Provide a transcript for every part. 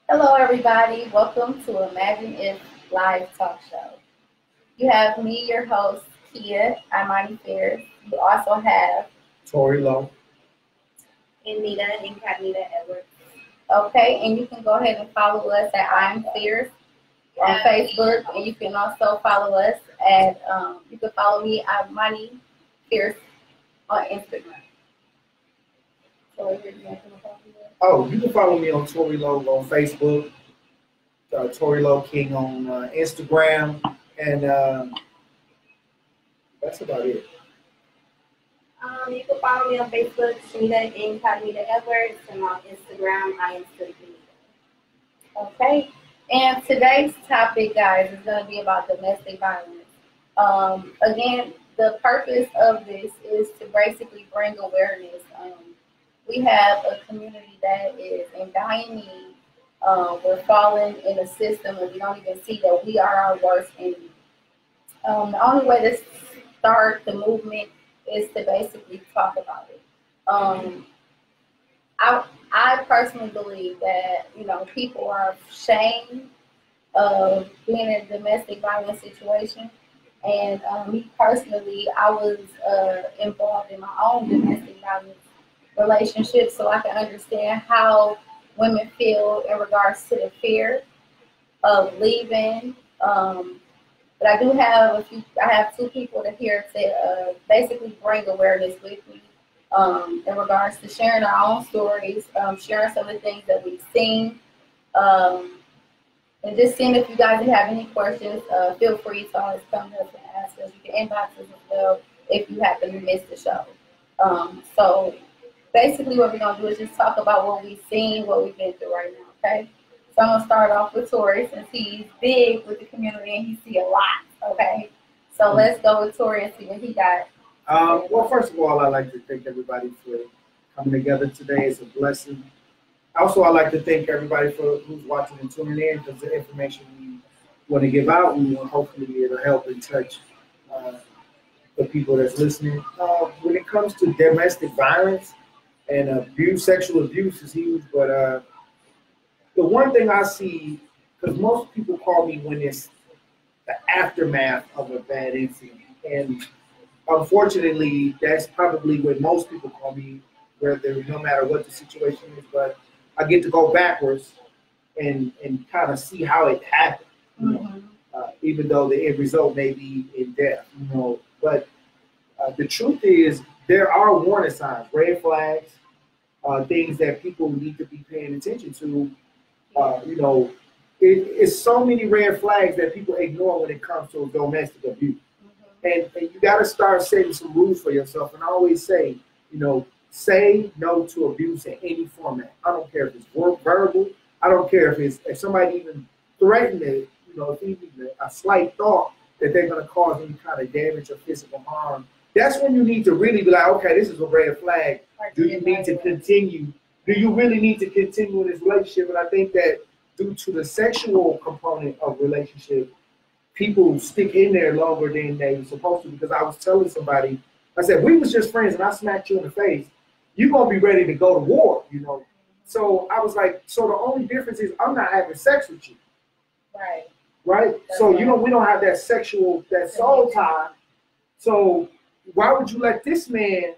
Hello, everybody. Welcome to Imagine If Live Talk Show. You have me, your host, Kia. I'm Monty Fierce. You also have Tori Lowe. Anita Incognita Edwards. Okay, and you can go ahead and follow us at I'm Fierce on Facebook, and you can also follow us at you can follow me at Monty Fierce on Instagram. So You can follow me on Tori Lowe on Facebook, Tori Lowe King on Instagram, and that's about it. You can follow me on Facebook, Anita Incognita Edwards, and on Instagram, I am still Anita. Okay, and today's topic, guys, is going to be about domestic violence. Again, the purpose of this is to basically bring awareness. We have a community that is in dying need. We're falling in a system and we don't even see that we are our worst enemy. The only way to start the movement is to basically talk about it. I personally believe that people are ashamed of being in a domestic violence situation. And me personally, I was involved in my own domestic violence relationship, so I can understand how women feel in regards to the fear of leaving. But I do have I have two people that here to basically bring awareness with me in regards to sharing our own stories, sharing some of the things that we've seen, and just seeing if you guys have any questions. Feel free to always come to us and ask us. You can inbox us as well if you happen to miss the show. So basically what we're going to do is just talk about what we've seen, what we've been through right now, okay? So I'm going to start off with Tori since he's big with the community and he see a lot, okay? So let's go with Tori and see what he got. Well, first of all, I'd like to thank everybody for coming together today. It's a blessing. Also, I'd like to thank everybody for who's watching and tuning in, because the information we want to give out, we want hopefully be able to help and touch the people that's listening. When it comes to domestic violence, and sexual abuse is huge, but the one thing I see, because most people call me when it's the aftermath of a bad incident, and unfortunately, that's probably what most people call me, no matter what the situation is, but I get to go backwards and kind of see how it happened, even though the end result may be in death, But the truth is, there are warning signs, red flags, things that people need to be paying attention to. It's so many red flags that people ignore when it comes to domestic abuse. And you got to start setting some rules for yourself. And I always say, say no to abuse in any format. I don't care if it's verbal. I don't care if somebody even threatened it, if even a slight thought that they're going to cause any kind of damage or physical harm. That's when you need to really be like, okay, this is a red flag. Do you need to continue? Do you really need to continue in this relationship? And I think that due to the sexual component of relationship, people stick in there longer than they were supposed to. Because I was telling somebody, I said, we was just friends and I smacked you in the face, you're going to be ready to go to war, So I was like, so the only difference is I'm not having sex with you. Right? So, we don't have that soul tie. So why would you let this man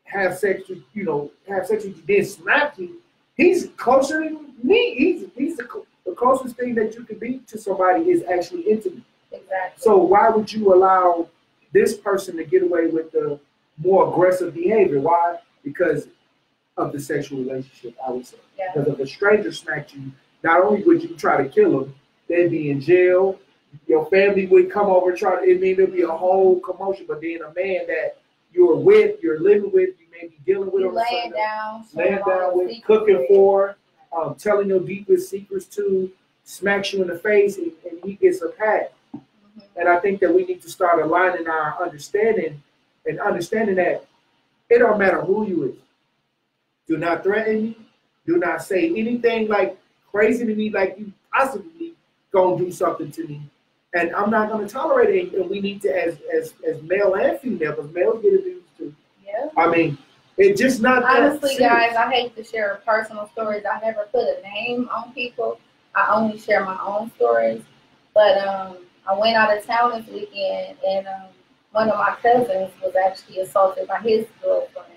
have sex with you, then smack you? He's closer than me. He's the closest thing that you can be to somebody is actually intimate. Exactly. So why would you allow this person to get away with the more aggressive behavior? Why? Because of the sexual relationship, I would say. Yeah. Because if a stranger smacked you, not only would you try to kill him, they'd be in jail. Your family would come over, there'd be a whole commotion. But then a man that you're living with, you may be dealing with him, laying down with, cooking for, telling your deepest secrets to, smacks you in the face, and he gets a pat. And I think that we need to start aligning our understanding that it don't matter who you is. Do not threaten me. Do not say anything like crazy to me, like you possibly gonna do something to me. And I'm not gonna tolerate it. And we need to, as male and female, because males get abused too. Yeah. I mean, It's just not that Honestly, serious. guys, I hate to share personal stories. I never put a name on people. I only share my own stories. But I went out of town this weekend, and one of my cousins was actually assaulted by his girlfriend,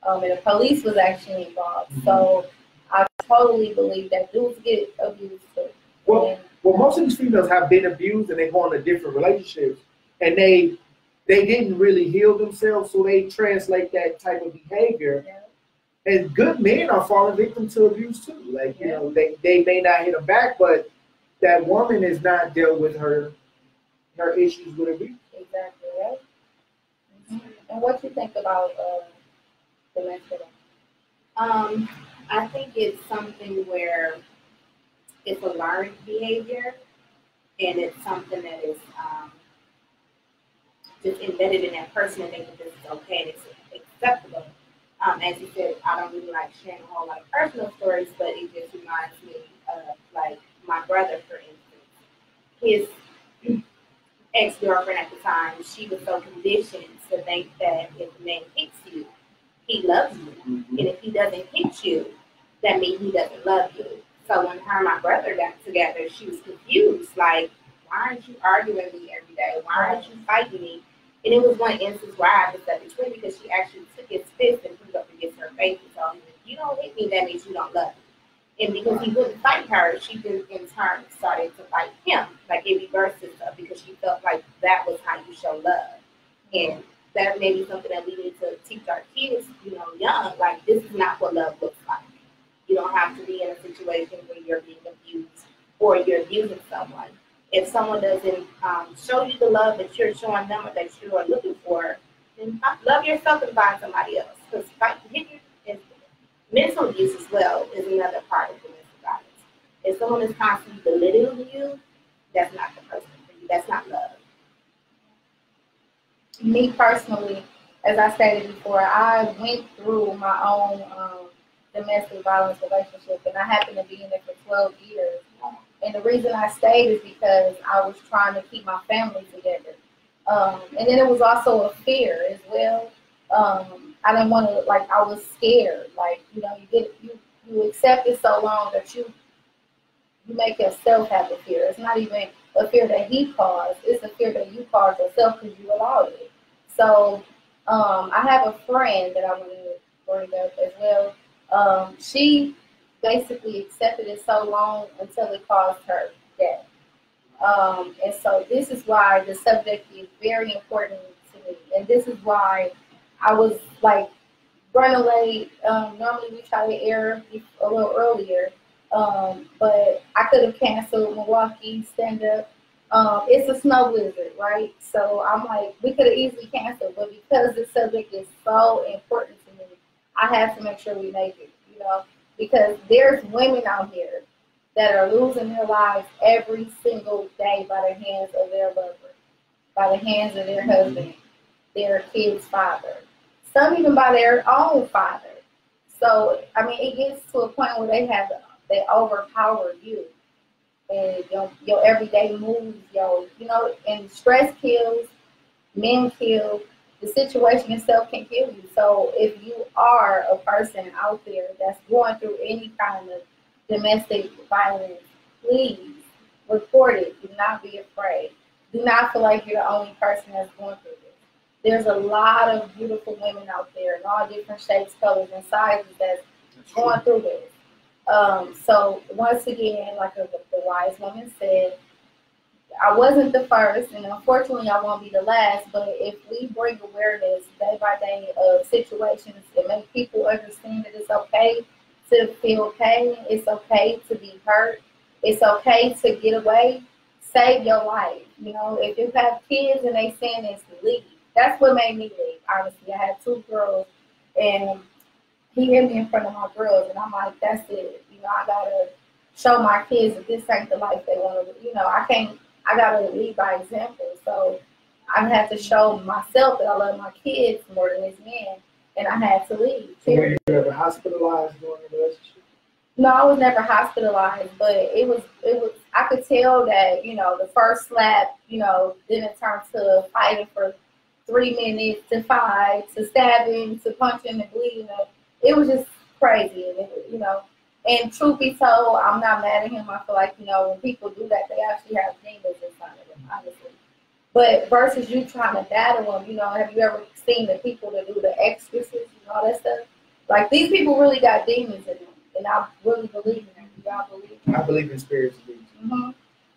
and the police was actually involved. Mm-hmm. So I totally believe that dudes get abused too. Well, most of these females have been abused, and they go into different relationships, and they didn't really heal themselves, so they translate that type of behavior. Yeah. And good men are falling victim to abuse too. Like, you know, they may not hit them back, but that woman has not dealt with her issues with abuse. Exactly, right? Mm-hmm. And what you think about domestic? I think it's something where it's a learned behavior, and it's something that is just embedded in that person and think that this is okay and it's acceptable. As you said, I don't really like sharing a whole lot of personal stories, but it just reminds me of like my brother, for instance. His ex-girlfriend at the time, she was so conditioned to think that if a man hits you, he loves you. Mm-hmm. And if he doesn't hit you, that means he doesn't love you. So when her and my brother got together, she was confused. Like, why aren't you arguing with me every day? Why aren't you fighting me? And it was one instance where I had to step between because she actually took his fist and put it up against her face and told him, if you don't hit me, that means you don't love me. And because he wouldn't fight her, she then in turn started to fight him. Like it reversed itself because she felt like that was how you show love. And that may be something that we need to teach our kids, young. Like, this is not what love looks like. You don't have to be in a situation where you're being abused or you're abusing someone. If someone doesn't show you the love that you're showing them or that you are looking for, then love yourself and find somebody else. Because mental abuse as well is another part of domestic violence. If someone is constantly belittling you, that's not the person for you. That's not love. Me personally, as I stated before, I went through my own domestic violence relationship, and I happened to be in it for 12 years. And the reason I stayed is because I was trying to keep my family together. And then it was also a fear as well. I didn't want to, like, I was scared. Like, you accept it so long that you make yourself have a fear. It's not even a fear that he caused. It's a fear that you caused yourself because you allowed it. So I have a friend that I want to bring up as well. She basically accepted it so long until it caused her death. And so this is why the subject is very important to me. And this is why I was like running late. Normally we try to air a little earlier. But I could have canceled Milwaukee stand-up. It's a snow blizzard, right? So I'm like, we could have easily canceled, but because this subject is so important to me, I have to make sure we make it, because there's women out here that are losing their lives every single day by the hands of their lover, by the hands of their husband, their kid's father, some even by their own father. So, I mean, it gets to a point where they overpower you. And your everyday moves, and stress kills, men kill, the situation itself can kill you. So if you are a person out there that's going through any kind of domestic violence, please report it. Do not be afraid. Do not feel like you're the only person that's going through this. There's a lot of beautiful women out there in all different shapes, colors, and sizes that's going through this. So once again, like the wise woman said, I wasn't the first, and unfortunately I won't be the last, but if we bring awareness day by day of situations and make people understand that it's okay to feel pain, it's okay to be hurt, it's okay to get away, save your life. If you have kids and they saying it's leave, that's what made me leave, honestly. I had 2 girls, and he hit me in front of my girls, and I'm like, that's it. I gotta show my kids that this ain't the life they want to. I gotta lead by example. So I had to show myself that I love my kids more than this man, and I had to leave. So were you ever hospitalized during the relationship? No, I was never hospitalized, but it was. I could tell that the first slap, didn't turn to fighting for 3 minutes to 5 to stabbing to punching and bleeding. It was just crazy, and And truth be told, I'm not mad at him. I feel like when people do that, they actually have demons inside of them, honestly. But versus you trying to battle them, have you ever seen the people that do the exorcists and all that stuff? Like, these people really got demons in them, and I really believe in them. Do y'all believe in them? I believe in spirits. Mm-hmm.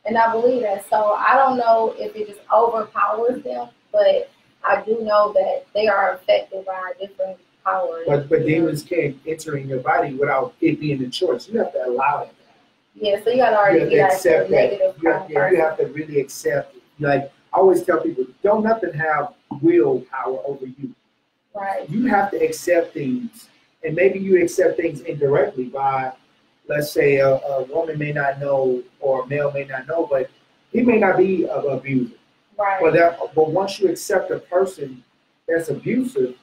And I believe that. So I don't know if it just overpowers them, but I do know that they are affected by different powers. But demons can't enter in your body without it being a choice. You have to allow it. Yeah, so you got to already be like a negative kind of person. You have to really accept it. Like, I always tell people, don't nothing have willpower over you. Right. You have to accept things, and maybe you accept things indirectly by, let's say, a woman may not know or a male may not know, but he may not be an abuser. Right. But once you accept a person that's abusive,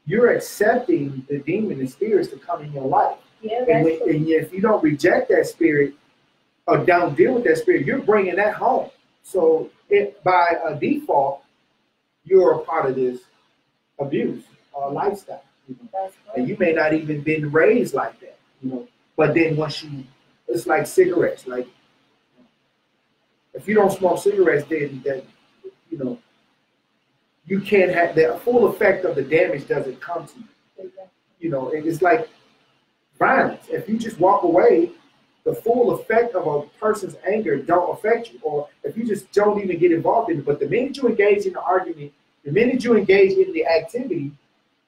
you're accepting the demon and spirits to come in your life. Yeah, and if you don't reject that spirit or don't deal with that spirit, you're bringing that home. So by default, you're a part of this abuse lifestyle. That's right. And you may not even been raised like that, But then it's like cigarettes. Like, if you don't smoke cigarettes, then you can't have the full effect of the damage doesn't come to you. Exactly. It's like violence. If you just walk away, the full effect of a person's anger don't affect you. Or if you just don't even get involved in it. But the minute you engage in the argument, the minute you engage in the activity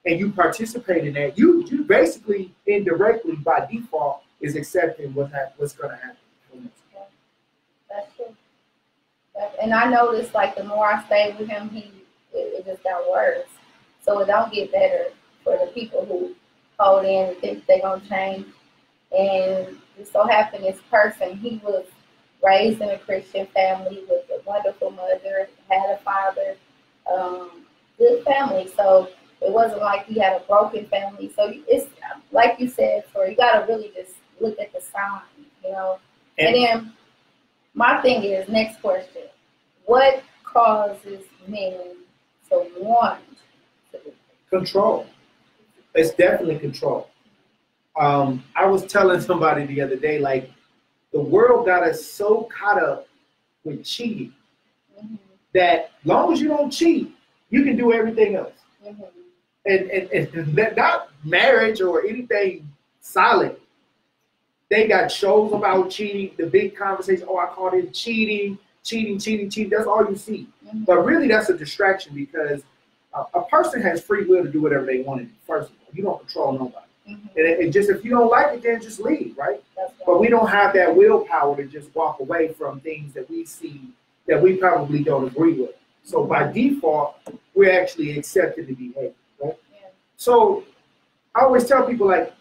and you participate in that, you basically indirectly by default is accepting what's going to happen. That's true. And I noticed, like, the more I stayed with him, it just got worse. So it don't get better for the people who hold in and think they're going to change. And it so happened this person, he was raised in a Christian family with a wonderful mother, had a father, good family. So it wasn't like he had a broken family. So it's like you said, you got to really just look at the signs, And then my thing is, next question, what causes men to want to do this? Control. It's definitely control. I was telling somebody the other day, like, the world got us so caught up with cheating that long as you don't cheat, you can do everything else. And not marriage or anything solid. They got shows about cheating, the big conversation, I caught him cheating. That's all you see. But really, that's a distraction because a person has free will to do whatever they want to do. First of all, you don't control nobody. And just if you don't like it, then just leave, right? But we don't have that willpower to just walk away from things that we see that we probably don't agree with. So by default, we're actually accepting the behavior, right? Yeah. So I always tell people, like,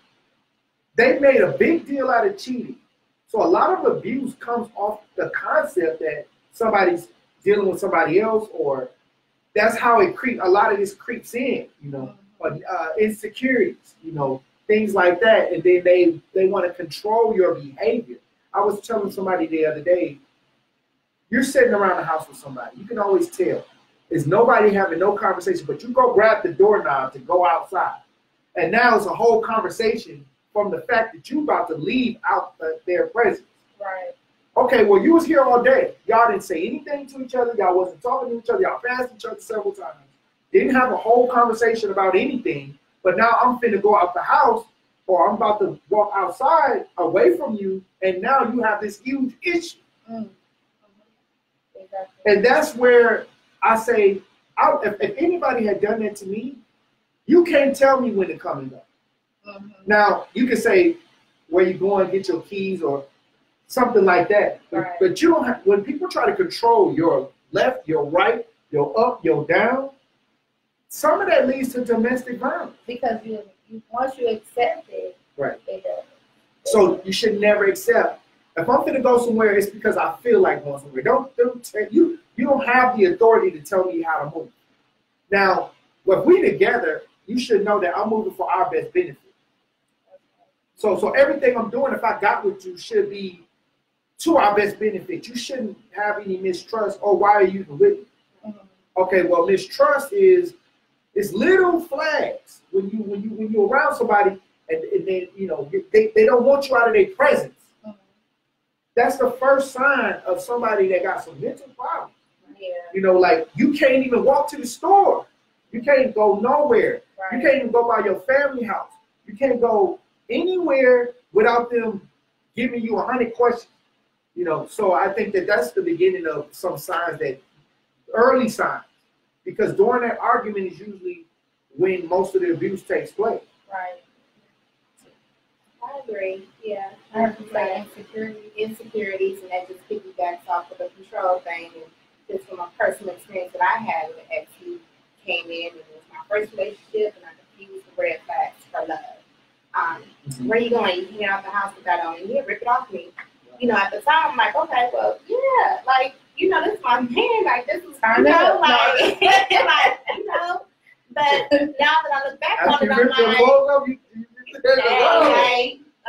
they made a big deal out of cheating. So a lot of abuse comes off the concept that somebody's dealing with somebody else, or that's how it creeps. A lot of this creeps in, insecurities, things like that. And then they want to control your behavior. I was telling somebody the other day, you're sitting around the house with somebody. You can always tell. There's nobody having no conversation, but you go grab the doorknob to go outside. And now it's a whole conversation from the fact that you're about to leave out their presence. Right. Okay, well, you was here all day. Y'all didn't say anything to each other. Y'all wasn't talking to each other. Y'all passed each other several times. Didn't have a whole conversation about anything. But now I'm finna go out the house, or I'm about to walk outside away from you, and now you have this huge issue. Exactly. And that's where I say, if anybody had done that to me, you can't tell me when to come and go. Now, you can say where you going, get your keys or something like that. But you don't have, when people try to control your left, your right, your up, your down, some of that leads to domestic violence. Because you once you accept it, right. So you should never accept. If I'm going to go somewhere, it's because I feel like going somewhere. Don't you don't have the authority to tell me how to move. Now, if we together, you should know that I'm moving for our best benefit. So everything I'm doing, if I got with you, should be to our best benefit. You shouldn't have any mistrust. Why are you even with me? Okay, well, mistrust is it's little flags when you're around somebody and they they don't want you out of their presence. That's the first sign of somebody that got some mental problems. Yeah. Like you can't even walk to the store. You can't go nowhere. Right. You can't even go by your family house. You can't go anywhere without them giving you 100 questions. So I think that's the beginning of some signs, that early signs, because during that argument is usually when most of the abuse takes place. Right. I agree. Yeah. I have to say Insecurities, and that just piggybacks off of the control thing. And just from a personal experience that I had with an ex who came in, and it was my first relationship, and I confused the red flags for love. Where you going? You hanging out the house with that on, and he'll rip it off me. At the time, I'm like, okay, well, yeah, like, this is my man, like, this is, like, like, but now that I look back on it, I'm like,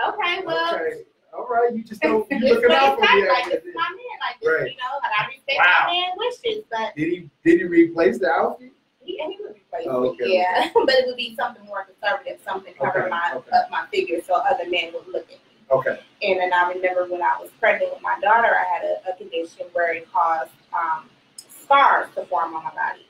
okay, well. Okay. All right, you just don't, you looking out for me. Like, this is my man, like, this, right. Like, I respect my man's wishes, but. Did he replace the outfit? He would replace okay. it, yeah. But it would be something more conservative, something cover my figure so other men would look at me. Okay. And then I remember when I was pregnant with my daughter, I had a condition where it caused scars to form on my body.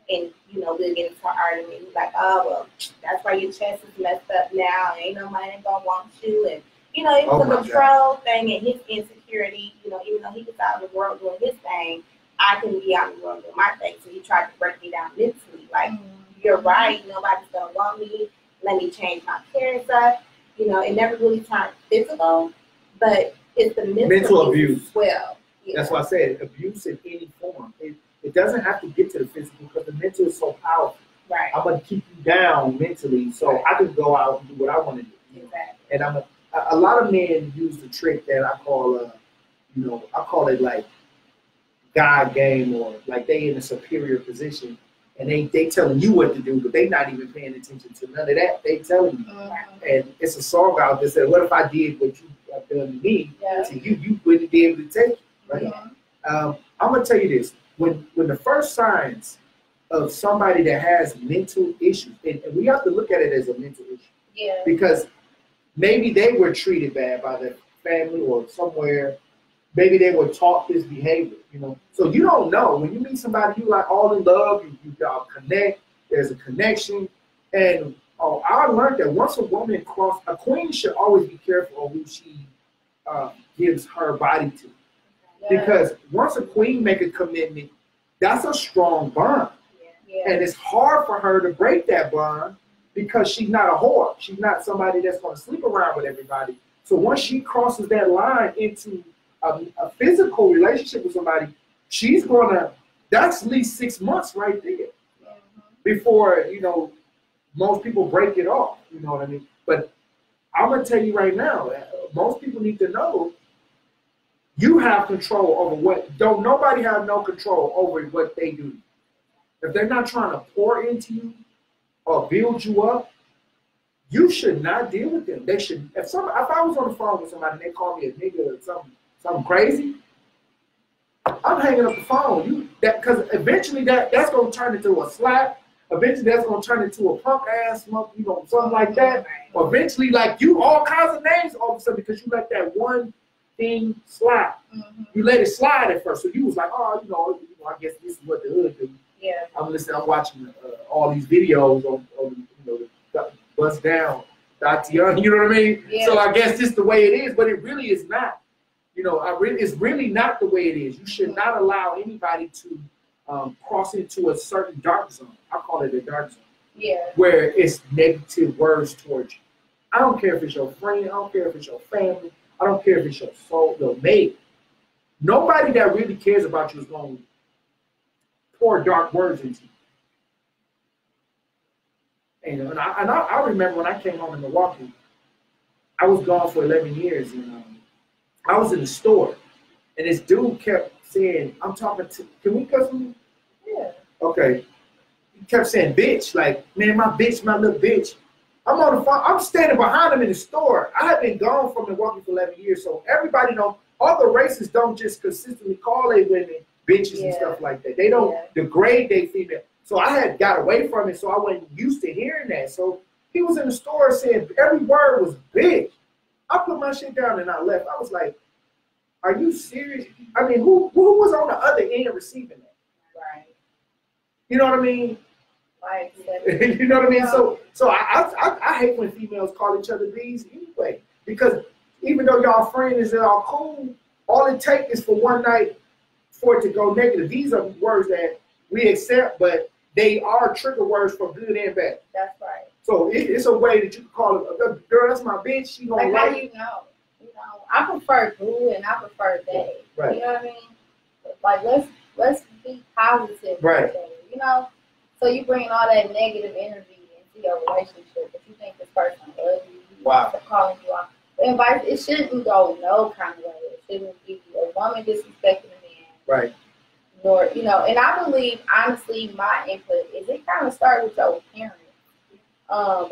And, we'll get into an argument. He's like, oh, well, that's why your chest is messed up now. Ain't no man gonna want you. And, it was a control thing and his insecurity, even though he was out in the world doing his thing, I couldn't be out in the world doing my thing. So he tried to break me down mentally. Like, you're right, nobody's gonna want me. Let me change my appearance up. It never really turned physical, but it's the mental abuse as well. Yeah. That's why I said abuse in any form. It doesn't have to get to the physical because the mental is so powerful. Right. I'm gonna keep you down mentally, so I can go out and do what I want to do. Exactly. And a lot of men use the trick that I call, I call it like God game, or like they in a superior position. And they telling you what to do, but they not even paying attention to none of that. They telling you. And it's a song out there that said, what if I did what you have done to me? To you wouldn't be able to take it. Right? I'm going to tell you this. When the first signs of somebody that has mental issues, and we have to look at it as a mental issue. Yeah. Because maybe they were treated bad by their family or somewhere. Maybe they were taught this behavior, So you don't know. When you meet somebody, you like all in love, you connect, there's a connection. And I learned that once a woman crosses, a queen should always be careful of who she gives her body to. Yeah. Because once a queen make a commitment, that's a strong bond. Yeah. And it's hard for her to break that bond because she's not a whore. She's not somebody that's going to sleep around with everybody. So once she crosses that line into a physical relationship with somebody, that's at least 6 months right there before, most people break it off, you know what I mean? But I'm going to tell you right now, most people need to know you have control over don't nobody have no control over what they do. If they're not trying to pour into you or build you up, you should not deal with them. They should, if I was on the phone with somebody and they called me a nigga or something crazy, I'm hanging up the phone. Because eventually that's gonna turn into a slap. Eventually that's gonna turn into a punk ass smoke, something like that. Or eventually, like you, all kinds of names all of a sudden because you let that one thing slide. You let it slide at first, so you was like, oh, I guess this is what the hood do. Yeah. I'm watching all these videos on the Bust Down, Tatiana, you know what I mean? Yeah. So I guess this is the way it is, but it really is not. It's really not the way it is. You should not allow anybody to cross into a certain dark zone. I call it a dark zone. Yeah. Where it's negative words towards you. I don't care if it's your friend. I don't care if it's your family. I don't care if it's your soul, your mate. Nobody that really cares about you is going to pour dark words into you. And I remember when I came home in Milwaukee, I was gone for 11 years, and I was in the store, and this dude kept saying, can we cuss him? Yeah. Okay. He kept saying, bitch, like, man, my little bitch. I'm on the phone. I'm standing behind him in the store. I have been gone from Milwaukee for 11 years, so everybody know, other races don't just consistently call a women bitches and stuff like that. They don't degrade their female. So I had got away from it, so I wasn't used to hearing that. So he was in the store saying every word was bitch. I put my shit down and I left. I was like, are you serious? I mean, who was on the other end receiving that? Right. You know what I mean? Right. You know what I mean? So I hate when females call each other these anyway. Because even though y'all friends and all cool, all it takes is for one night for it to go negative. These are words that we accept, but they are trigger words for good and bad. That's right. So it's a way that you can call it, girl, that's my bitch. She gonna like how you know. You know, I prefer boo and I prefer they. Right. You know what I mean? Like let's be positive. Right. You know? So you bring all that negative energy into your relationship, but you think this person loves you. Wow. Calling you out. It shouldn't go no kind of way. It shouldn't be a woman disrespecting a man. Right. Nor, you know, and I believe, honestly, my input is it kind of starts with your parents.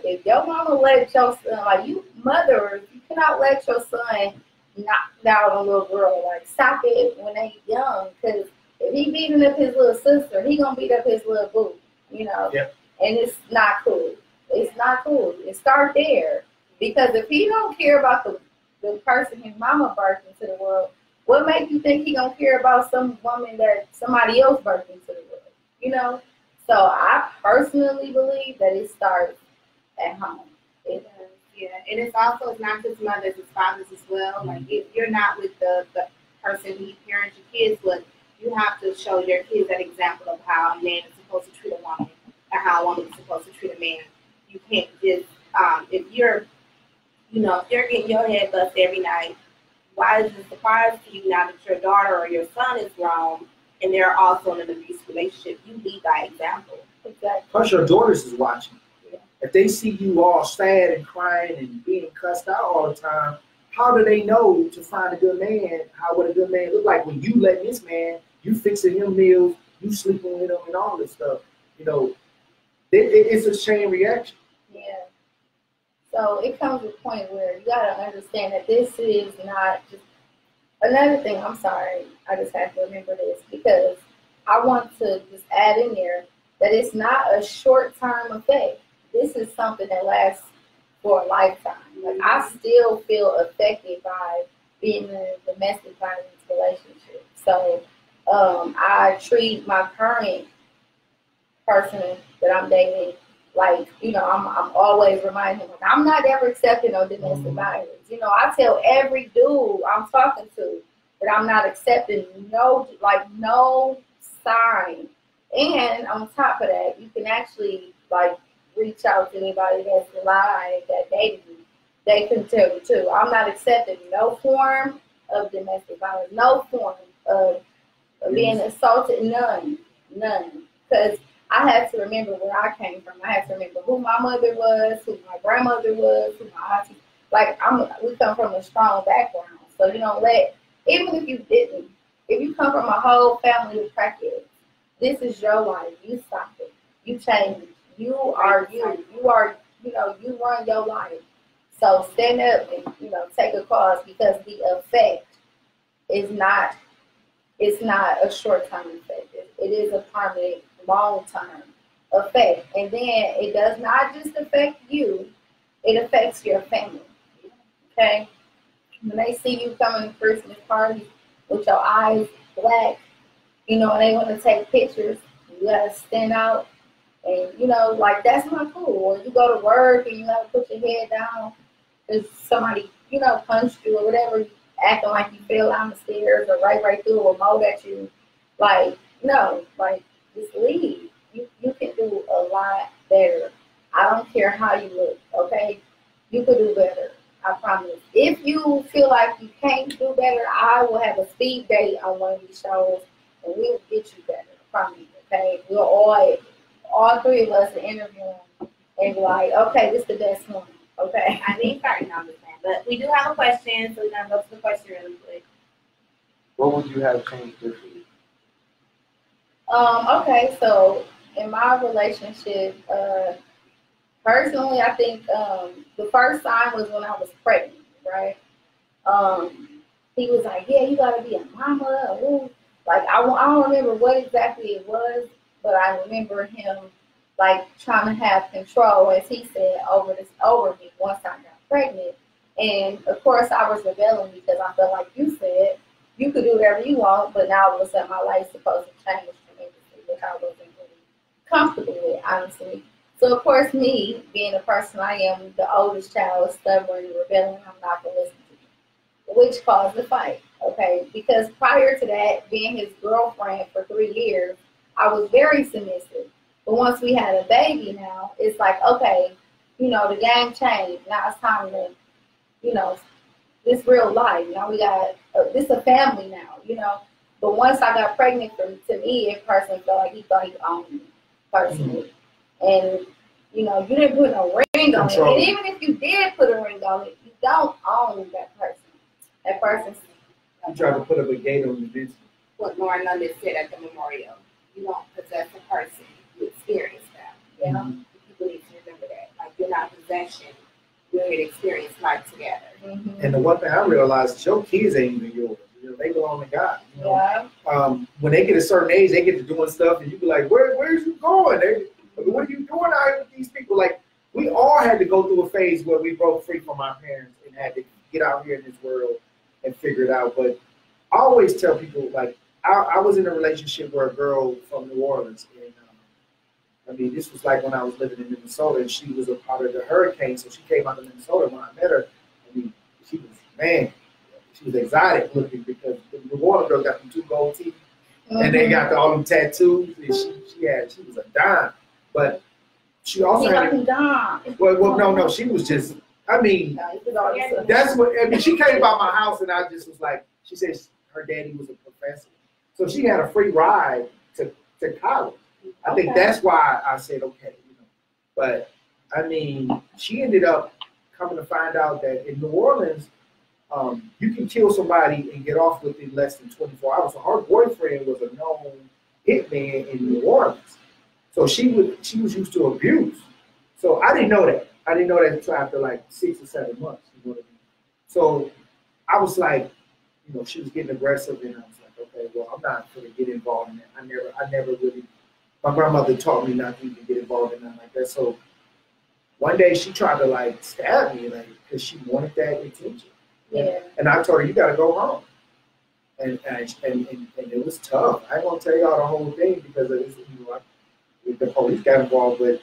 If your mama let your son, like you mothers, you cannot let your son knock down a little girl. Like, stop it when they young, because if he beating up his little sister, he gonna beat up his little boo, you know? Yep. And it's not cool. It's not cool. It start there. Because if he don't care about the person his mama birthed into the world, what makes you think he gonna care about some woman that somebody else birthed into the world? You know? So I personally believe that it starts at home. Yeah, and it's also, it's not just mothers, it's fathers as well. Like, if you're not with the person who you parent your kids with, you have to show your kids that example of how a man is supposed to treat a woman and how a woman is supposed to treat a man. You can't just, if you're getting your head busted every night, why is it a surprise to you now that your daughter or your son is grown and they're also in an abusive relationship? You lead by example. Exactly. Plus your daughters is watching. Yeah. If they see you all sad and crying and being cussed out all the time, how do they know to find a good man? How would a good man look like when you letting this man, you fixing him meals, you sleeping with him and all this stuff? You know, it's a chain reaction. Yeah. So it comes to a point where you gotta understand that this is not just another thing. I'm sorry, I just have to remember this because I want to just add in there that it's not a short-term effect. This is something that lasts for a lifetime. Like, I still feel affected by being in a domestic violence relationship. So I treat my current person that I'm dating like, you know, I'm always reminding him, like, I'm not ever accepting no domestic violence. You know, I tell every dude I'm talking to that I'm not accepting no sign. And on top of that, you can actually, like, reach out to anybody that's alive that dated me. They can tell you, too. I'm not accepting no form of domestic violence, no form of being assaulted, none. Because I had to remember where I came from. I had to remember who my mother was, who my grandmother was, who my auntie. Like, we come from a strong background. So you don't even if you didn't, if you come from a whole family of crackheads, this is your life. You stop it. You change. You are you. You are, you know, you run your life. So stand up and, you know, take a cause, because the effect is not, it's not a short-term effect. It is a permanent, long-term effect. And then it does not just affect you, it affects your family. Okay? When they see you coming to Christmas parties with your eyes black, you know, and they want to take pictures, you gotta stand out. And, you know, like, that's not cool. Or you go to work and you gotta put your head down because somebody, you know, punched you or whatever, acting like you fell down the stairs or right through or mowed at you. Like, no, like, just leave. You can do a lot better. I don't care how you look, okay? You could do better. I promise. If you feel like you can't do better, I will have a speed date on one of these shows and we'll get you better. I promise, okay? We'll all three of us are interviewing and be like, okay, this is the best one, okay? I need starting on this thing, but we do have a question, so we're gonna go to the question really quick. What would you have changed differently? Okay, so in my relationship, personally, I think the first sign was when I was pregnant, right? He was like, yeah, you gotta be a mama. Ooh. Like I don't remember what exactly it was, but I remember him like trying to have control, as he said, over me once I got pregnant. And of course, I was rebelling because I felt like you said you could do whatever you want, but now all of a sudden my life's supposed to change tremendously, which I wasn't really comfortable with, honestly. So of course, me being the person I am, the oldest child, stubborn and rebelling, I'm not gonna listen to you, which caused the fight. Okay, because prior to that, being his girlfriend for 3 years, I was very submissive. But once we had a baby, now it's like, okay, the game changed. Now it's time to, you know, this real life. Now we got this a family now. But once I got pregnant, to me, it personally felt like he thought he owned me personally. And you didn't put no ring on it. And even if you did put a ring on it, you don't own that person. That person's. You tried to put up a gate on the business. What Lauren London said at the memorial. You don't possess a person. You experience them. Yeah. Mm-hmm. People need to remember that. Like, you're not possession. You're going to experience life together. Mm-hmm. And the one thing I realized is your kids ain't even yours. They belong to God. Yeah. When they get a certain age, they get to doing stuff, and you be like, where's you going? What are you doing out here with these people? Like, we all had to go through a phase where we broke free from our parents and had to get out here in this world and figure it out. But I always tell people, like, I was in a relationship with a girl from New Orleans, and this was like when I was living in Minnesota, and she was a part of the hurricane, so she came out of Minnesota. When I met her, she was exotic looking, because the New Orleans girl got them 2 gold teeth, and they got all them tattoos, and she was a dime, but she also had no, she was just. That's what she came by my house, and I just was like, she said her daddy was a professor, so she had a free ride to college. I think that's why I said okay, But she ended up coming to find out that in New Orleans, you can kill somebody and get off within less than 24 hours. So her boyfriend was a known hitman in New Orleans, so she was used to abuse. So I didn't know that. I didn't know that until after like 6 or 7 months. You know what I mean? So I was like, she was getting aggressive, and I was like, okay, well, I'm not going to get involved in that. I never really. My grandmother taught me not to even get involved in nothing like that. So one day she tried to like stab me, like, because she wanted that attention. Yeah. And I told her, you got to go home. And it was tough. I ain't gonna tell y'all the whole thing because of this, the police got involved, but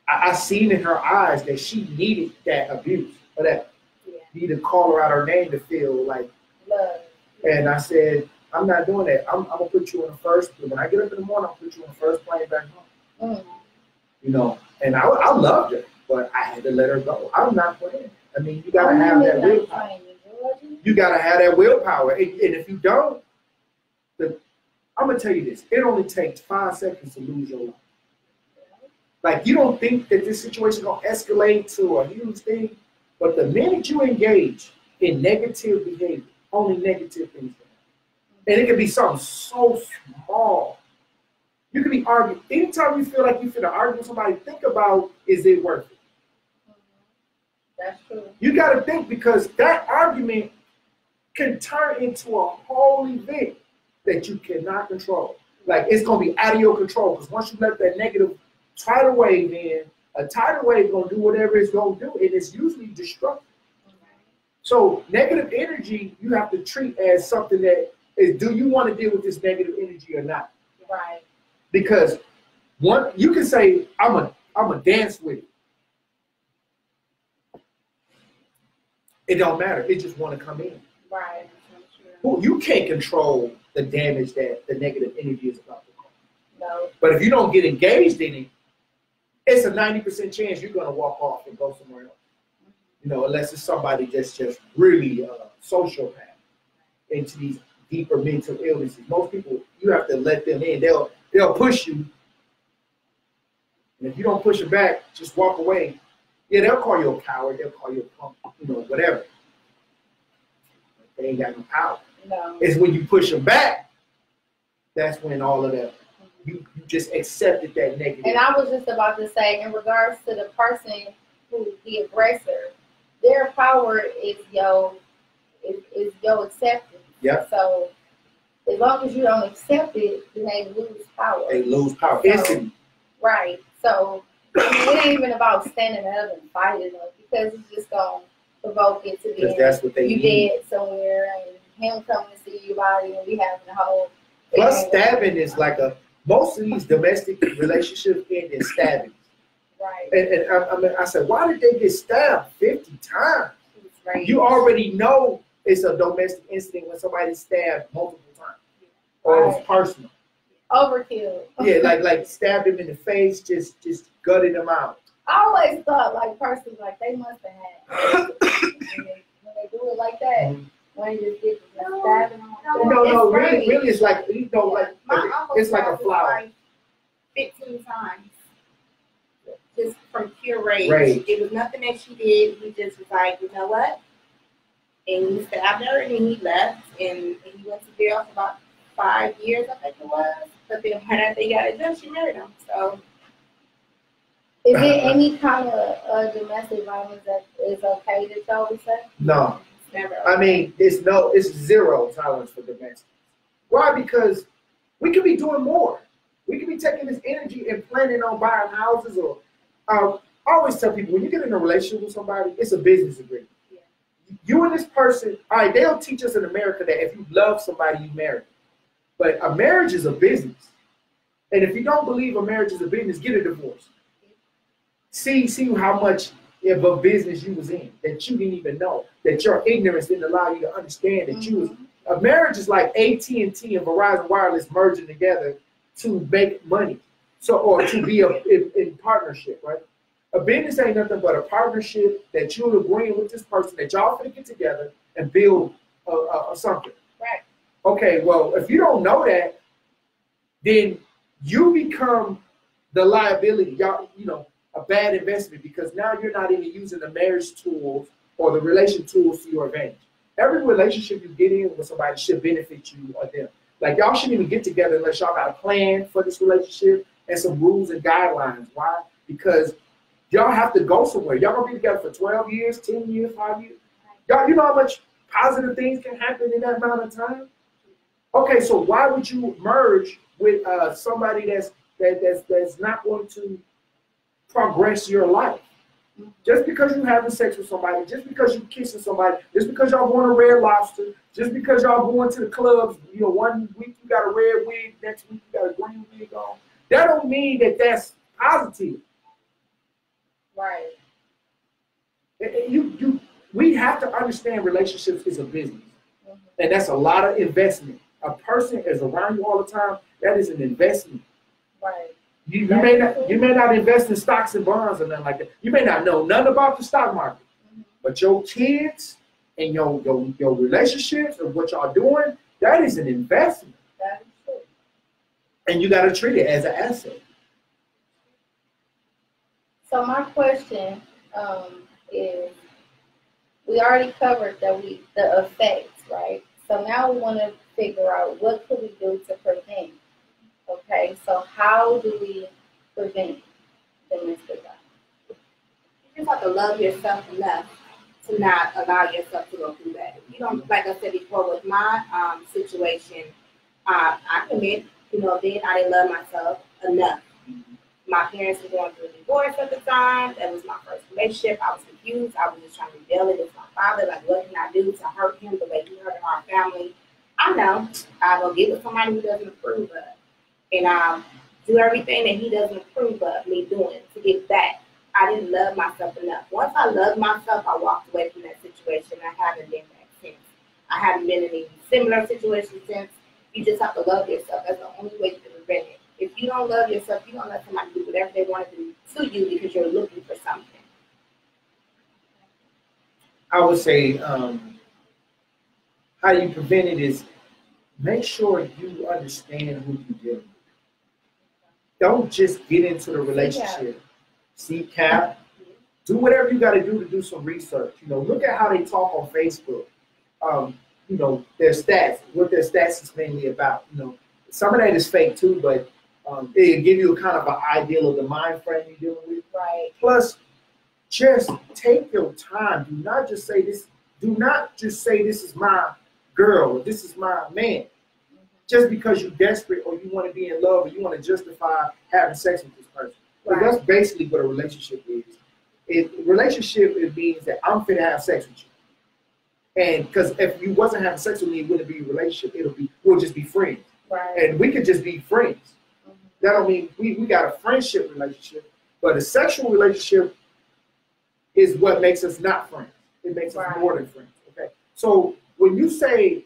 I seen in her eyes that she needed that abuse, or that needed to call her out her name to feel like love. And I said, I'm not doing that. I'm gonna put you in the first. When I get up in the morning, I'll put you in the first plane back home. And I loved her, but I had to let her go. I'm not playing. You gotta have that willpower. You gotta have that willpower, and if you don't, I'm gonna tell you this: it only takes 5 seconds to lose your life. Like, you don't think that this situation is gonna escalate to a huge thing, but the minute you engage in negative behavior, only negative things happen. And it can be something so small. You can be arguing. Anytime you feel like you're finna argue with somebody, think about, is it worth it? That's true. You gotta think, because that argument can turn into a whole event that you cannot control. Like, it's gonna be out of your control, because once you let that negative tidal wave in, a tidal wave gonna do whatever it's gonna do, and it's usually destructive. So negative energy, you have to treat as something that is, do you want to deal with this negative energy or not? Right. Because you can say, I'm a dance with it. It don't matter. It just want to come in. Right. You can't control the damage that the negative energy is about to cause. No. But if you don't get engaged in it, it's a 90% chance you're going to walk off and go somewhere else. Unless it's somebody that's just really sociopath into these deeper mental illnesses. Most people, you have to let them in. They'll push you. And if you don't push them back, just walk away. Yeah, they'll call you a coward. They'll call you a punk, whatever. But they ain't got no power. No. It's when you push them back, that's when all of that, you just accepted that negative. And I was just about to say, in regards to the person who's the aggressor, their power is your acceptance. Yeah. So as long as you don't accept it, then they lose power. They lose power instantly. Right. So I mean, it ain't even about standing up and fighting them because it's just gonna provoke it to be. That's what they you need. dead somewhere and him coming to see your body and we having a whole. Plus, stabbing is like most of these domestic relationships end in stabbing. Right. And I said, why did they get stabbed 50 times? Right. You already know it's a domestic incident when somebody's stabbed multiple times. Or it was personal. Overkill. Yeah, like stabbed him in the face, just gutted him out. I always thought like personally, like they must have had when they do it like that. Mm-hmm. When you just get stabbing them. No, really, it's like it's like a flower. Like 15 times. Just from pure rage. It was nothing that she did. He just was like, you know what? And he stabbed her and then he left and he went to jail for about 5 years, I think it was. But then when after they got it done, she married him. So is there any kind of domestic violence that is okay that y'all would say? No. It's never okay. I mean, it's zero tolerance for domestic. Why? Because we could be doing more. We could be taking this energy and planning on buying houses or I always tell people when you get in a relationship with somebody, it's a business agreement. Yeah. You and this person, all right, they'll teach us in America that if you love somebody, you marry them. But a marriage is a business. And if you don't believe a marriage is a business, get a divorce. See how much of a business you was in that you didn't even know, that your ignorance didn't allow you to understand that you was. A marriage is like AT&T and Verizon Wireless merging together to make money. So, or to be in partnership, right? A business ain't nothing but a partnership that you're agreeing with this person that y'all finna get together and build something. Right. Okay, well, if you don't know that, then you become the liability. Y'all, a bad investment because now you're not even using the marriage tools or the relation tools to your advantage. Every relationship you get in with somebody should benefit you or them. Like y'all shouldn't even get together unless y'all got a plan for this relationship and some rules and guidelines. Why? Because y'all have to go somewhere. Y'all gonna be together for 12 years, 10 years, 5 years. Y'all, you know how much positive things can happen in that amount of time? Okay, so why would you merge with somebody that's not going to progress your life? Just because you're having sex with somebody, just because you're kissing somebody, just because y'all going to Red Lobster, just because y'all going to the clubs, 1 week you got a red wig, next week you got a green wig on. That don't mean that that's positive. Right. We have to understand relationships is a business. And that's a lot of investment. A person is around you all the time, that is an investment. Right. You may not invest in stocks and bonds or nothing like that. You may not know nothing about the stock market. But your kids and your relationships and what y'all doing, that is an investment. That is true. And you got to treat it as an asset. So my question is, we already covered the effects, right? So now we want to figure out what could we do to prevent. Okay, so how do we prevent domestic violence? You just have to love yourself enough to not allow yourself to go through that. You don't, like I said before, with my situation, I admit, then I didn't love myself enough. My parents were going through a divorce at the time. That was my first relationship. I was confused. I was just trying to rebel against my father. Like, what can I do to hurt him the way he hurt our family? I know I will get with somebody who doesn't approve of. And I'll do everything that he doesn't approve of me doing to get back. I didn't love myself enough. Once I loved myself, I walked away from that situation. I haven't been back since. I haven't been in any similar situation since. You just have to love yourself. That's the only way to prevent it. If you don't love yourself, you don't let somebody do whatever they want to do to you because you're looking for something. I would say how you prevent it is make sure you understand who you're dealing with. Don't just get into the relationship. Seek out. Do whatever you got to do some research. Look at how they talk on Facebook. Their stats, what their stats is mainly about. Some of that is fake too, but it'll give you a kind of an ideal of the mind frame you're dealing with. Right. Plus, just take your time. Do not just say this is my girl, or this is my man. just because you're desperate or you want to be in love or you want to justify having sex with this person. But Right. that's basically what a relationship is. Relationship, it means that I'm finna have sex with you. And because if you wasn't having sex with me, it wouldn't be a relationship. We'll just be friends. Right. And we could just be friends. That don't mean we got a friendship relationship, but a sexual relationship is what makes us not friends. It makes us more than friends. Okay. So when you say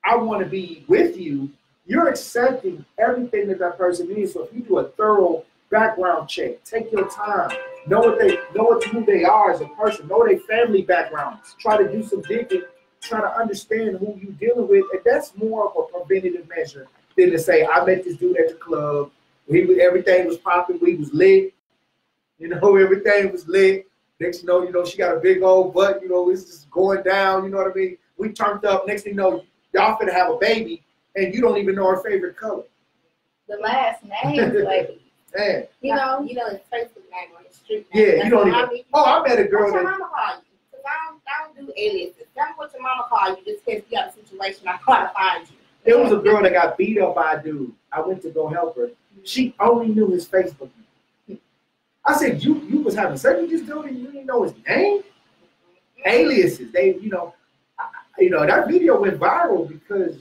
I want to be with you, you're accepting everything that person needs. So if you do a thorough background check, take your time, know who they are as a person, know their family backgrounds, try to do some digging, try to understand who you're dealing with, and that's more of a preventative measure than to say I met this dude at the club, everything was popping, we was lit, everything was lit. Next you know, she got a big old butt, it's just going down, you know what I mean? We turned up, next thing you know, y'all finna have a baby, and you don't even know her favorite color. The last name, lady. Man. You know his Facebook name on the street name. Yeah, That's you don't what even. I met a girl what's your that. mama call you? Because I don't do aliases. Tell me what your mama call you, just in case you got a situation I try to find you. There was a girl that got beat up by a dude. I went to go help her. She only knew his Facebook name. I said, you was having sex with this dude and you didn't know his name? Aliases. They, that video went viral because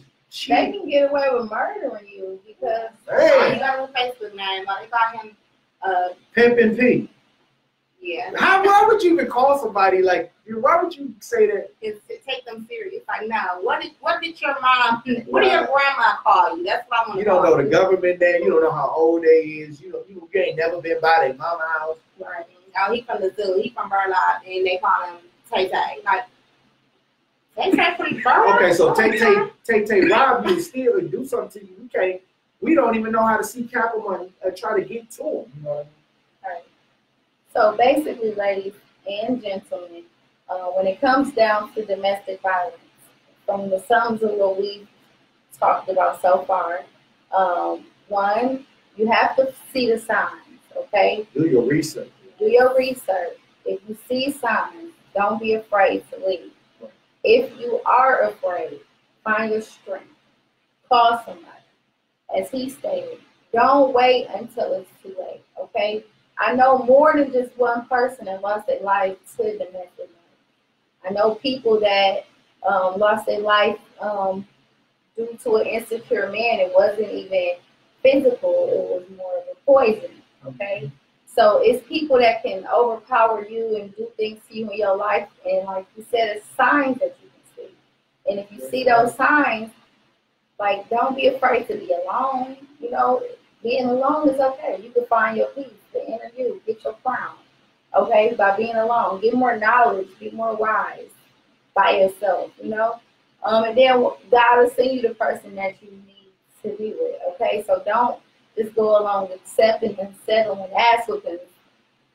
they can get away with murdering you because he got a Facebook name. They got him Pimpin' P. Yeah. Why would you even call somebody like? Why would you say that? It's to take them serious. Like, no, what did your mom? What did your grandma call you? That's what I want to. You don't know the government name. You don't know how old they is. You ain't never been by their mama house. Right. Oh, he from the zoo. He from Burlock, and they call him Tay Tay. Like, Tay Tay from Burlock. Okay, so Tay Tay rob you, steal, and do something to you. We don't even know how to see capital money and try to get to them. You know what I mean? Right. So basically, ladies and gentlemen, when it comes down to domestic violence, from the sums of what we've talked about so far, one, you have to see the signs, okay? Do your research. Do your research. If you see signs, don't be afraid to leave. If you are afraid, find your strength. Call somebody. As he stated, don't wait until it's too late, okay? I know more than just one person that lost their life to domestic violence. I know people that lost their life due to an insecure man. It wasn't even physical. It was more of a poison, okay? So it's people that can overpower you and do things to you in your life. And like you said, it's signs that you can see. And if you see those signs, like, don't be afraid to be alone. Being alone is okay. You can find your peace, the inner you, get your crown, okay, by being alone. Get more knowledge, be more wise by yourself, and then God will send you the person that you need to be with, okay? So don't just go along accepting and settling ass whoopings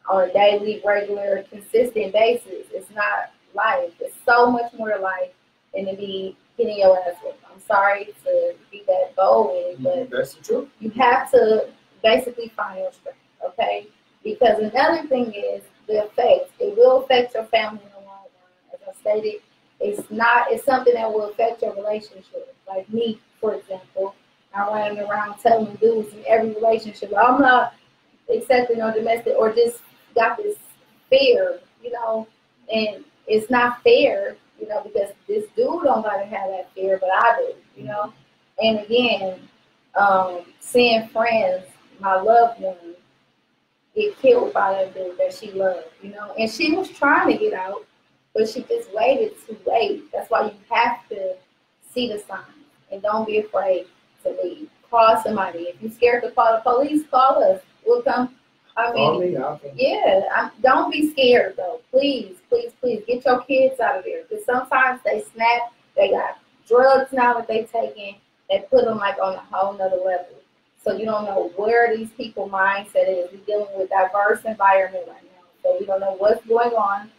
on a daily, regular, consistent basis. It's not life. It's so much more to life than to be getting your ass whooped. I'm sorry to be that bold with it, but that's the truth. You have to basically find your strength, okay? Because another thing is the effects. It will affect your family in the long run. As I stated, it's something that will affect your relationship. Like me, for example, I'm running around telling dudes in every relationship, I'm not accepting no domestic, or just got this fear, and it's not fair, because this dude don't gotta have that fear, but I do, And again, seeing friends, my loved ones, get killed by that dude that she loved, and she was trying to get out, but she just waited too late. That's why you have to see the signs and don't be afraid to leave. Call somebody. If you're scared to call the police, call us. We'll come. Don't be scared though. Please, please, please get your kids out of there. Because sometimes they snap. They got drugs now that they taking. They put them like on a whole nother level. So you don't know where these people mindset is. We're dealing with a diverse environment right now. So we don't know what's going on.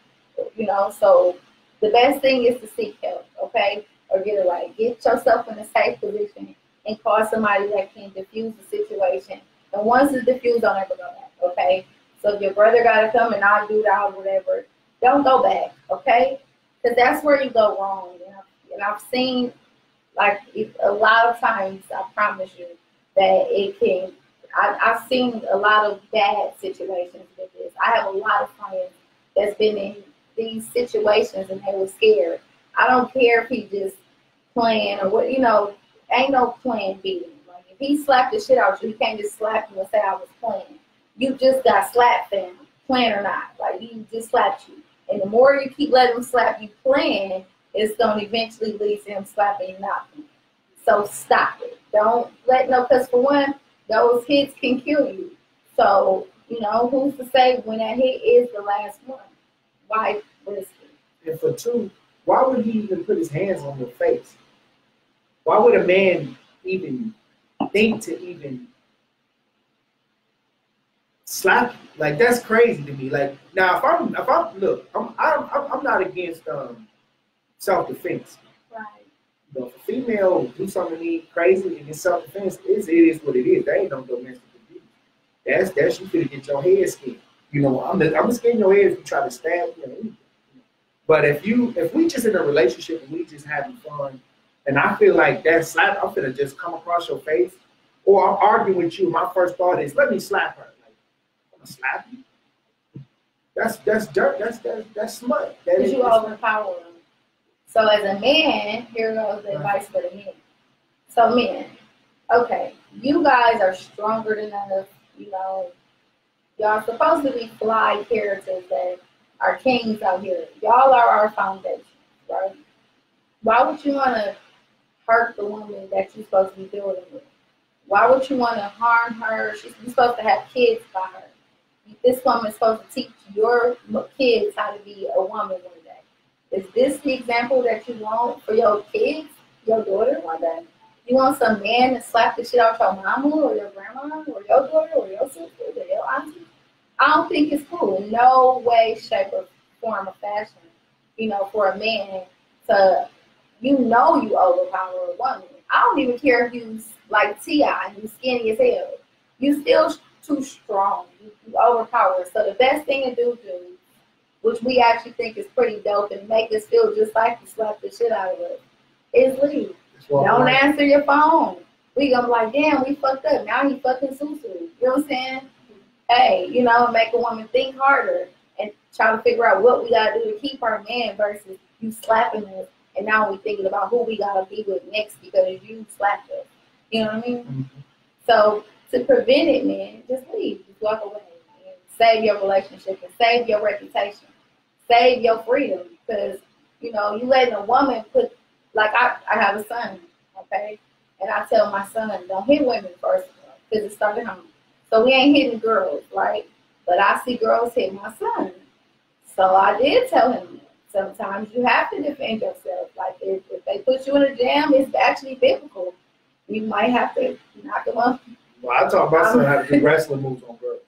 So the best thing is to seek help, okay? Or get away. Get yourself in a safe position and call somebody that can diffuse the situation. And once it's diffused, don't ever go back, okay? So if your brother got to come and I'll do that or whatever, don't go back, okay? Because that's where you go wrong. And I've seen Like a lot of times, I promise you that it can. I've seen a lot of bad situations with this. I have a lot of friends that's been in these situations and they were scared. I don't care if he just playing or what, ain't no playing beating. Like if he slapped the shit out of you, he can't just slap you and say I was playing. You just got slapped, fam, playing or not. Like he just slapped you. And the more you keep letting him slap you playing, it's gonna eventually lead to him slapping you not. So stop it. Don't let because for one, those hits can kill you. So, who's to say when that hit is the last one? Why risk it? And for two, why would he even put his hands on your face? Why would a man even think to even slap you? Like that's crazy to me. Like now, if I'm look, I'm not against self-defense. Right. But if a female do something to me crazy and it's self-defense, it is what it is. That ain't no domestic abuse. That's you finna get your head skinned. I'm gonna skin your head if you try to stab me. But if we just in a relationship and we just having fun, and I feel like that slap, I'm finna just come across your face, or I'm arguing with you. My first thought is, let me slap her. Like, I'm gonna slap you. That's dirt. That's smut. Because you overpower them. So as a man, here goes the advice for the men. So men, okay, you guys are stronger than us. Y'all supposed to be fly characters that are kings out here. Y'all are our foundation, right? Why would you want to hurt the woman that you're supposed to be building with? Why would you want to harm her? You're supposed to have kids by her. This woman is supposed to teach your kids how to be a woman one day. Is this the example that you want for your kids, your daughter one day? You want some man to slap the shit out your mama or your grandma or your daughter or your sister or your auntie? I don't think it's cool in no way, shape, or form or fashion, for a man to, you overpower a woman. I don't even care if you like T.I. and you skinny as hell. You still too strong. You overpower her. So the best thing to do, which we actually think is pretty dope and make us feel just like you slapped the shit out of us, is leave. Don't answer your phone. We gonna be like, damn, we fucked up. Now he fucking Susu. You know what I'm saying? Hey, make a woman think harder and try to figure out what we gotta do to keep our man versus you slapping us and now we thinking about who we gotta be with next because you slapped us. You know what I mean? Mm-hmm. So to prevent it, man, just leave. Just walk away and save your relationship and save your reputation. Save your freedom. Because, you letting a woman put, like I have a son, okay? And I tell my son, don't hit women first of all, because it started home. So we ain't hitting girls, right? But I see girls hit my son. So I did tell him, sometimes you have to defend yourself. Like if they put you in a jam, it's actually biblical. You might have to knock them up. Well, I taught my son how to do wrestling moves on girls.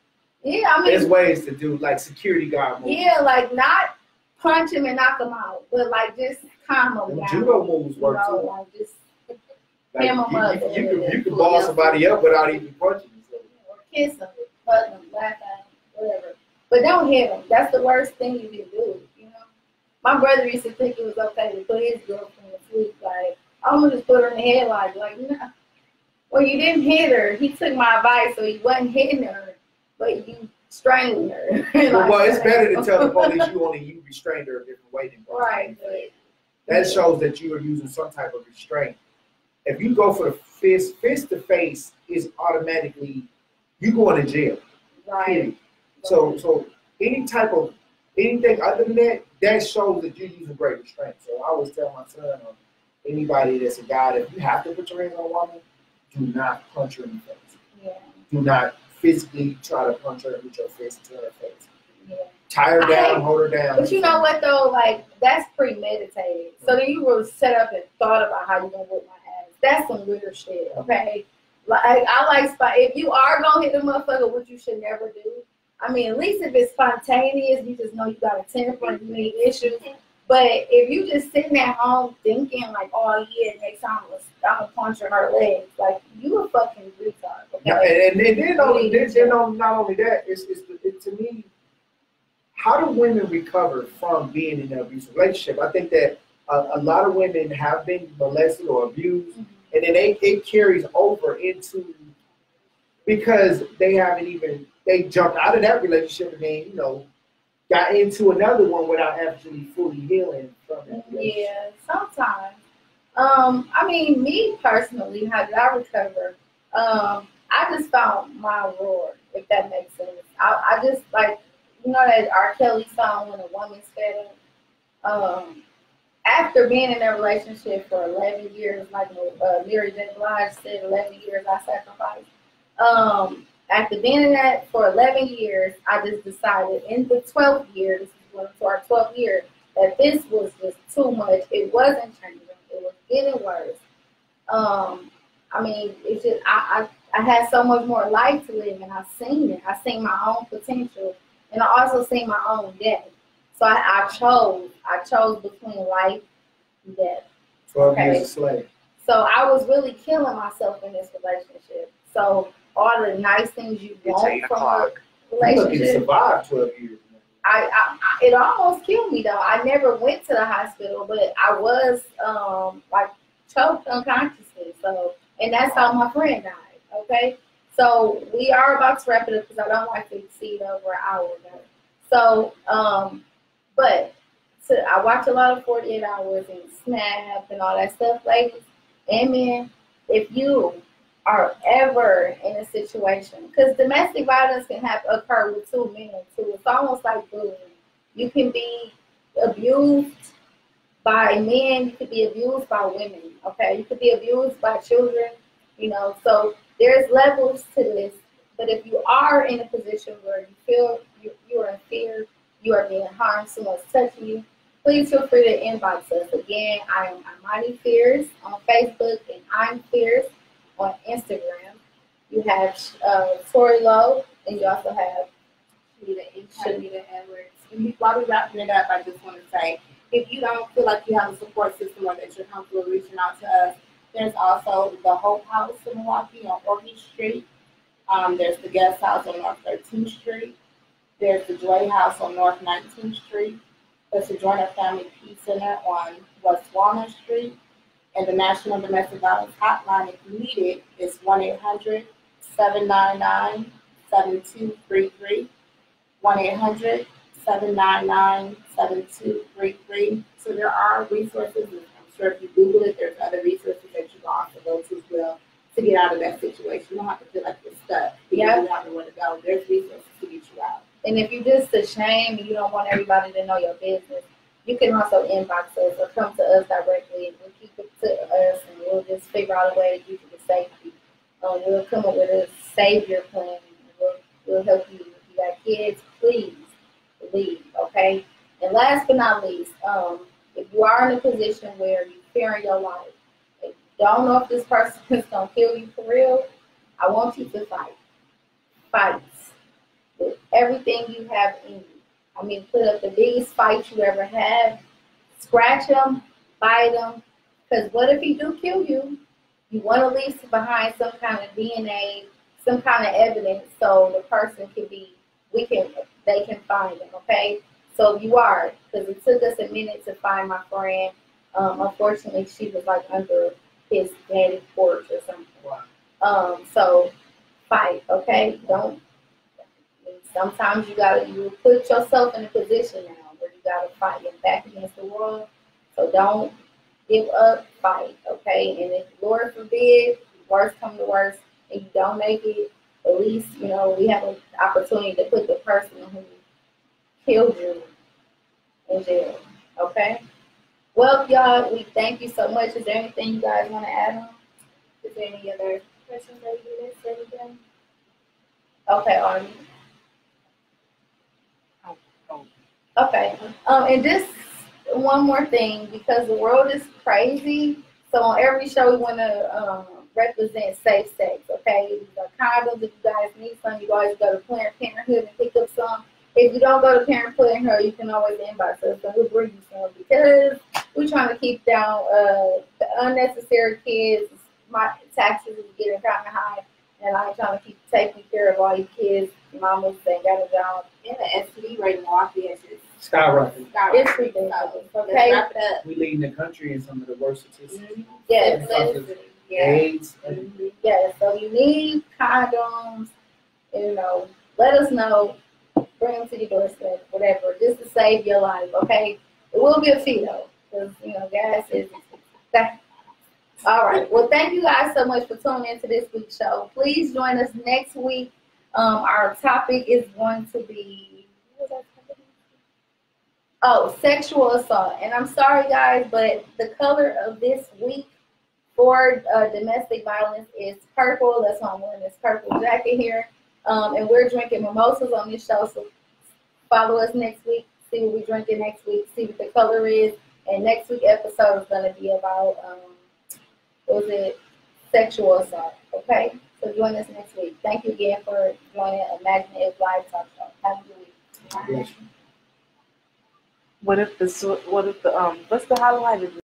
Yeah, there's ways to do like security guard moves. Yeah, like not punch him and knock him out, but like just calm him down. Judo moves work too. Like just him him up. You can ball somebody up without even punching. Or kiss him, hug him, laugh at him, whatever. But don't hit him. That's the worst thing you can do. My brother used to think it was okay to put his girlfriend to sleep. Like I'm gonna just put her in the head like no. Well, you didn't hit her. He took my advice, so he wasn't hitting her, but you strangled her. Well, it's better to tell the police you restrained her a different way than right. That shows that you are using some type of restraint. If you go for the fist to face is automatically you going to jail. Right. So anything other than that, that shows that you're using great restraint. So I always tell my son or anybody that's a guy that if you have to put your hands on a woman, do not punch her in the face. Yeah. Do not physically try to punch her with your fist to her face. Yeah. Tie her down, hold her down. But you know what though? Like that's premeditated. So then you were set up and thought about how you're gonna whip my ass. That's some weird shit, okay? Like I like if you are gonna hit the motherfucker, which you should never do. I mean, at least if it's spontaneous, you just know you got a temper and you need issues. But if you just sitting at home thinking like, oh yeah, next time I'm gonna punch her legs, like you a fucking retard. Okay? Yeah, and then not only that, it's to me, how do women recover from being in an abusive relationship? I think that a lot of women have been molested or abused, and then it carries over into because they jumped out of that relationship and then got into another one without actually fully healing from that relationship. Yeah, sometimes. I mean, me personally, how did I recover? I just found my roar, if that makes sense. I just like, that R. Kelly song, When a Woman's Fed Up. After being in a relationship for 11 years, like Mary J. Blige said, 11 years I sacrificed. After being in that for 11 years, I just decided in the 12th year, this is going to our 12th year, that this was just too much. It wasn't changing. It was getting worse. I mean, it's just I had so much more life to live, and I seen it. I seen my own potential, and I also seen my own death. So I chose between life and death. 12 years a slave. So I was really killing myself in this relationship. So all the nice things you want from a relationship. You survived 12 years. It almost killed me though. I never went to the hospital, but I was like choked unconsciously. So, and that's how my friend died. Okay, so we are about to wrap it up because I don't like to exceed over an hour now. So, but I watch a lot of 48 Hours and Snap and all that stuff, ladies and men. If you are ever in a situation, because domestic violence can occur with two men too. It's almost like bullying. You can be abused by men. You could be abused by women. Okay, you could be abused by children. So there's levels to this. But if you are in a position where you feel you are in fear, you are being harmed, someone's touching you, please feel free to inbox us. Again, I am Imani Fierce on Facebook, and I'm Fierce on Instagram. You have Tori Lowe, and you also have Shanita Edwards. And while we're wrapping it up, I just want to say, if you don't feel like you have a support system or that you're comfortable reaching out to us, there's also the Hope House in Milwaukee on Orchard Street. There's the Guest House on North 13th Street. There's the Joy House on North 19th Street. There's the Joiner Family Peace Center on West Walnut Street. And the National Domestic Violence Hotline, if you need it, is 1-800-799-7233. 1-800-799-7233. So there are resources. I'm sure if you Google it, there's other resources that you can also go to as well to get out of that situation. You don't have to feel like you're stuck. You have nowhere to go. There's resources to get you out. And if you're just ashamed and you don't want everybody to know your business, you can also inbox us or come to us directly, and we'll keep it to us, and we'll just figure out a way to give you the safety. We'll come up with a savior plan. We'll help you. If you got kids, please leave, okay? And last but not least, if you are in a position where you're fearing your life, if you don't know if this person is going to kill you for real, I want you to fight. Fight with everything you have in you. I mean, put up the biggest fight you ever had. Scratch them, bite them. Because what if he do kill you? You want to leave behind some kind of DNA, some kind of evidence, so the person they can find them. Okay. So you are, because it took us a minute to find my friend. Unfortunately, she was like under his daddy porch or something. So fight. Okay. Don't. Sometimes you put yourself in a position now where you gotta fight your back against the wall. So don't give up, fight, okay? And if Lord forbid, worst come to worst, and you don't make it, at least we have an opportunity to put the person who killed you in jail, okay? Well, y'all, we thank you so much. Is there anything you guys want to add on? Is there any other questions that you missed? Anything? Okay, Arnie. Okay, and just one more thing, because the world is crazy, so on every show we want to represent safe sex, okay? The condoms, if you guys need some, you always go to Planned Parenthood and pick up some. If you don't go to Planned Parenthood, you can always inbox us, and we'll bring you some, because we're trying to keep down the unnecessary kids. My taxes is getting kind of high, and I'm trying to keep taking care of all you kids. Mamas ain't got a job. Yeah, the STD rate in Milwaukee has just Skyrocketing. It's ridiculous. So Okay. let's wrap it up. We leading the country in some of the worst statistics. Yes. Because of Yeah. AIDS. Yes. So you need condoms. You know, let us know. Bring them to your doorstep, whatever, just to save your life. Okay. It will be a fee though, because gas is expensive. All right. Well, thank you guys so much for tuning into this week's show. Please join us next week. Our topic is going to be sexual assault. And I'm sorry, guys, but the color of this week for domestic violence is purple. That's why I'm wearing this purple jacket here. And we're drinking mimosas on this show. So follow us next week. See what we're drinking next week. See what the color is. And next week's episode is going to be about sexual assault. Okay? So join us next week. Thank you again for joining Imaginative Live Talk Show. Have a good week. Yes. What's the highlight of